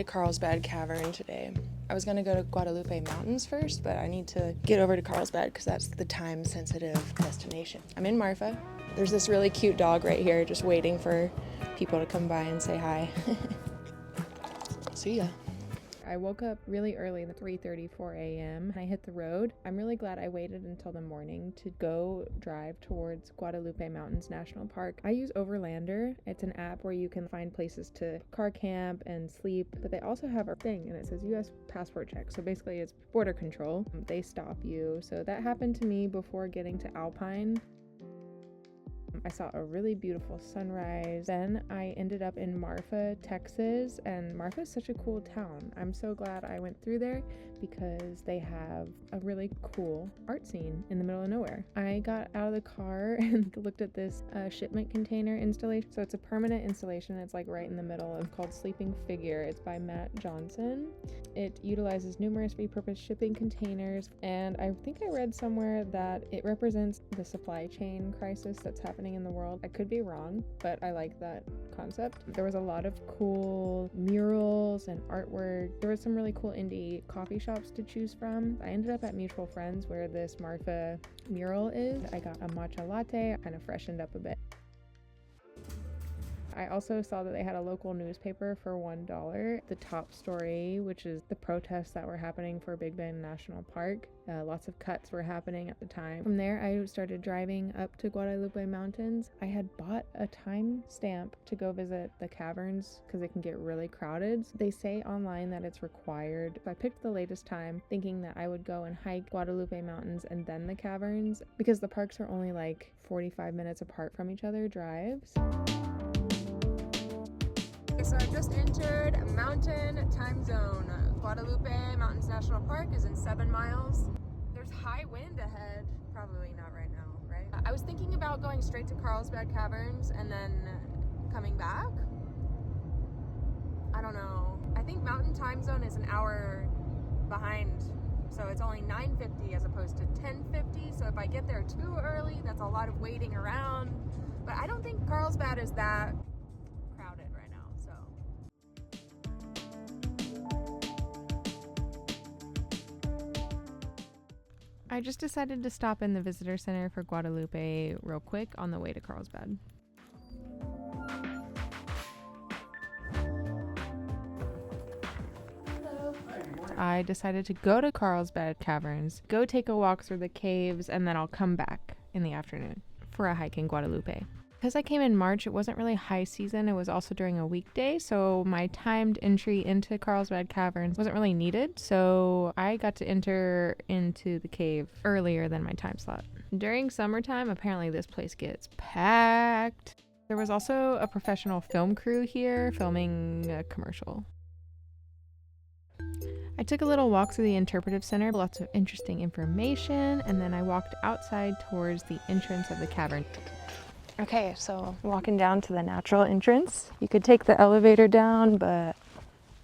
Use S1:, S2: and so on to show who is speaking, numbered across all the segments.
S1: Carlsbad Cavern today. I was gonna go to Guadalupe Mountains first, but I need to get over to Carlsbad because that's the time-sensitive destination. I'm in Marfa. There's this really cute dog right here just waiting for people to come by and say hi. See ya. I woke up really early, 3:34 a.m. I hit the road. I'm really glad I waited until the morning to go drive towards Guadalupe Mountains National Park. I use Overlander. It's an app where you can find places to car camp and sleep, but they also have a thing and it says US passport check. So basically it's border control. They stop you. So that happened to me before getting to Alpine. I saw a really beautiful sunrise. Then I ended up in Marfa, Texas, and Marfa is such a cool town. I'm so glad I went through there because they have a really cool art scene in the middle of nowhere. I got out of the car and looked at this shipment container installation. So it's a permanent installation. It's like right in the middle. It's called Sleeping Figure. It's by Matt Johnson. It utilizes numerous repurposed shipping containers, and I think I read somewhere that it represents the supply chain crisis that's happening in the world. I could be wrong, but I like that concept. There was a lot of cool murals and artwork. There was some really cool indie coffee shops to choose from. I ended up at Mutual Friends where this Marfa mural is. I got a matcha latte, kind of freshened up a bit. I also saw that they had a local newspaper for $1. The top story, which is the protests that were happening for Big Bend National Park. Lots of cuts were happening at the time. From there, I started driving up to Guadalupe Mountains. I had bought a time stamp to go visit the caverns because it can get really crowded. They say online that it's required. I picked the latest time thinking that I would go and hike Guadalupe Mountains and then the caverns because the parks are only like 45 minutes apart from each other drives.
S2: So I just entered a mountain time zone. Guadalupe Mountains National Park is in 7 miles. There's high wind ahead. Probably not right now, right? I was thinking about going straight to Carlsbad Caverns and then coming back. I don't know. I think mountain time zone is an hour behind. So it's only 9:50 as opposed to 10:50. So if I get there too early, that's a lot of waiting around. But I don't think Carlsbad is that crowded right now.
S1: I just decided to stop in the visitor center for Guadalupe real quick on the way to Carlsbad. I decided to go to Carlsbad Caverns, go take a walk through the caves, and then I'll come back in the afternoon for a hike in Guadalupe. Because I came in March, it wasn't really high season. It was also during a weekday, so my timed entry into Carlsbad Caverns wasn't really needed. So I got to enter into the cave earlier than my time slot. During summertime, apparently this place gets packed. There was also a professional film crew here filming a commercial. I took a little walk through the interpretive center, lots of interesting information, and then I walked outside towards the entrance of the cavern. Okay, so walking down to the natural entrance. You could take the elevator down, but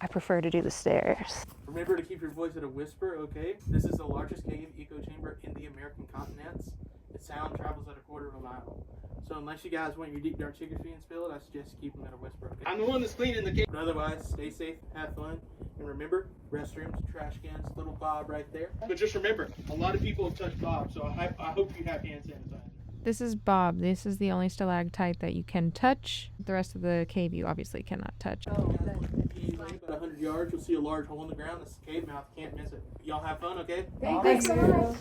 S1: I prefer to do the stairs.
S3: Remember to keep your voice at a whisper, okay? This is the largest cave echo chamber in the American continents. Its sound travels at 1/4 mile. So unless you guys want your deep dark secrets being spilled, I suggest keep them at a whisper, okay? I'm the one that's cleaning the cave. But otherwise, stay safe, have fun, and remember, restrooms, trash cans, little Bob right there. But just remember, a lot of people have touched Bob, so I hope you have hand sanitizer.
S1: This is Bob. This is the only stalactite that you can touch. The rest of the cave you obviously cannot touch.
S3: About 100 yards, you'll see a large hole in the ground. That's the cave mouth. Can't miss it. Y'all have fun, okay?
S2: Thanks so much.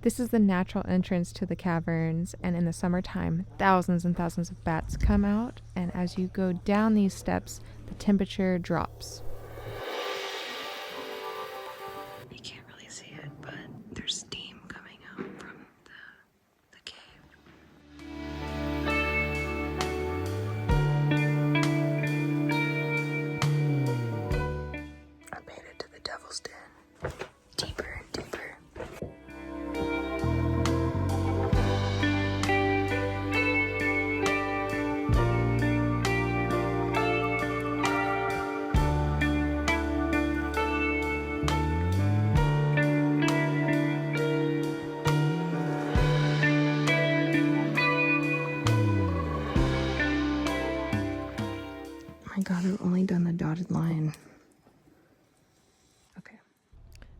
S1: This is the natural entrance to the caverns, and in the summertime, thousands and thousands of bats come out, and as you go down these steps, the temperature drops.
S4: You can't really see it, but there's steam coming out from the cave. I made it to the Devil's Den. Deeper and deeper.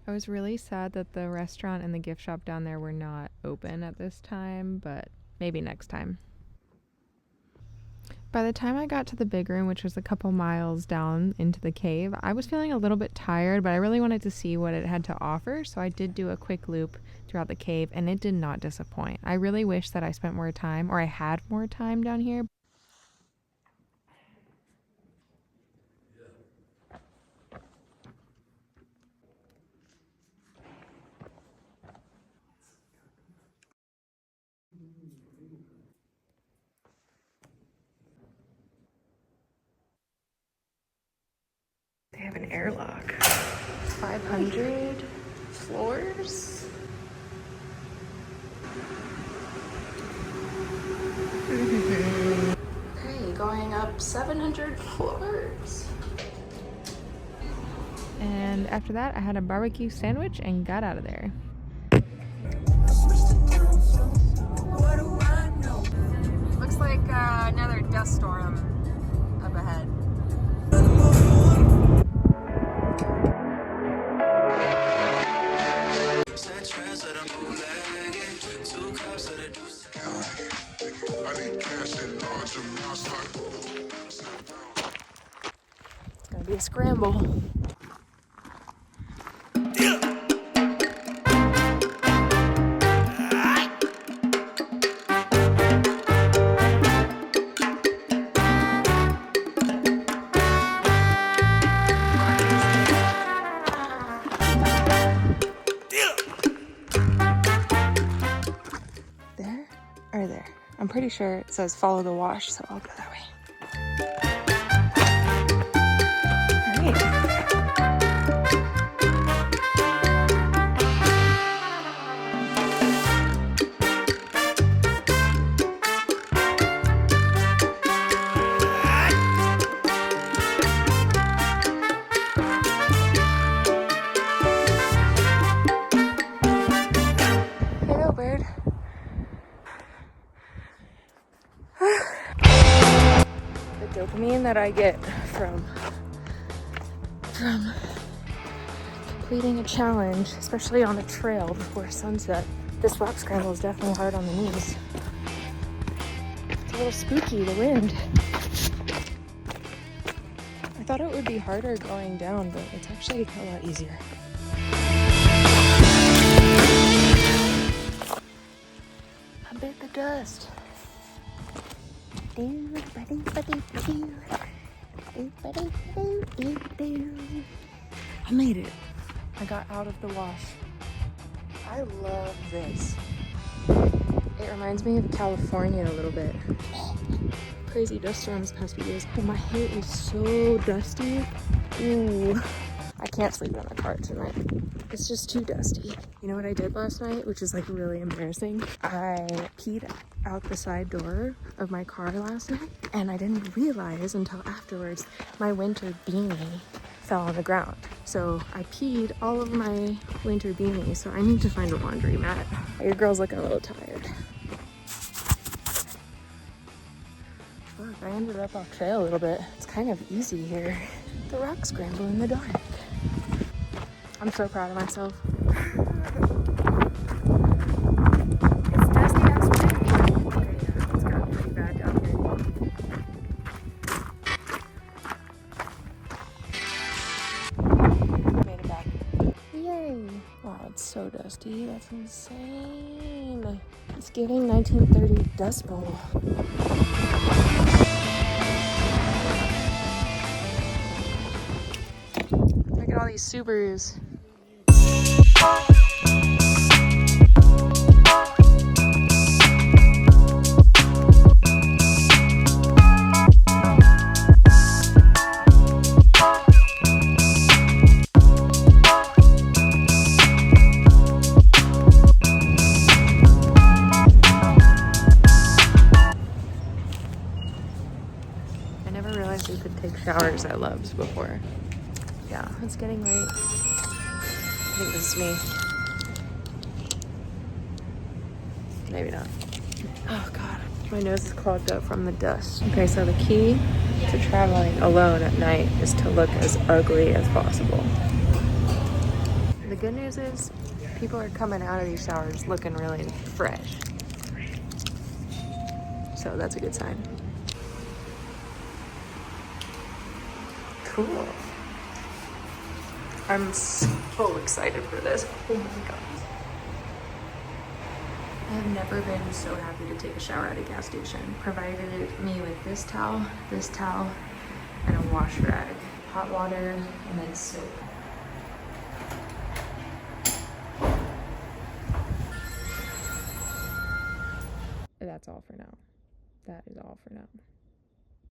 S2: I was really sad that the restaurant and the gift shop down there were not open at this time, but maybe next time. By the time I got to the big room, which was a couple miles down into the cave, I was feeling a little bit tired, but I really wanted to see what it had to offer, so I did do a quick loop throughout the cave, and it did not disappoint. I really wish that I spent more time, or I had more time down here.
S1: They have an airlock. 500 floors. Okay, going up 700 floors.
S2: And after that, I had a barbecue sandwich and got out of there. Looks like another dust storm up ahead.
S1: It's gonna be a scramble. There or there? I'm pretty sure it says follow the wash, so I'll go that way. All right. Hello, bird. The dopamine that I get from completing a challenge, especially on a trail before sunset. This rock scramble is definitely hard on the knees. It's a little spooky, the wind. I thought it would be harder going down, but it's actually a lot easier. I bit the dust. I made it. I got out of the wash. I love this. It reminds me of California a little bit. Crazy dust storms past few days. Oh, my hair is so dusty. Ooh. I can't sleep in the car tonight. It's just too dusty. You know what I did last night, which is like really embarrassing? I peed out the side door of my car last night, and I didn't realize until afterwards my winter beanie fell on the ground. So I peed all over my winter beanie, so I need to find a laundry mat. Your girl's looking a little tired. Fuck, I ended up off trail a little bit. It's kind of easy here. The rock scramble in the dark. I'm so proud of myself. It's dusty as well. It's gotten pretty bad down here. Made it back. Yay! Wow, it's so dusty. That's insane. It's giving 1930 Dust Bowl. Look at all these Subarus. I never realized you could take showers at Love's before. Yeah, it's getting late. I think this is me. Maybe not. Oh God, my nose is clogged up from the dust. Okay, so the key to traveling alone at night is to look as ugly as possible. The
S2: good news is people are coming out of these showers looking really fresh. So that's a good sign. Cool. I'm so excited for this. Oh my god. I have never been so happy to take a shower at a gas station. Provided me with this towel, and a wash rag. Hot water, and then soap. That's all for now. That is all for now.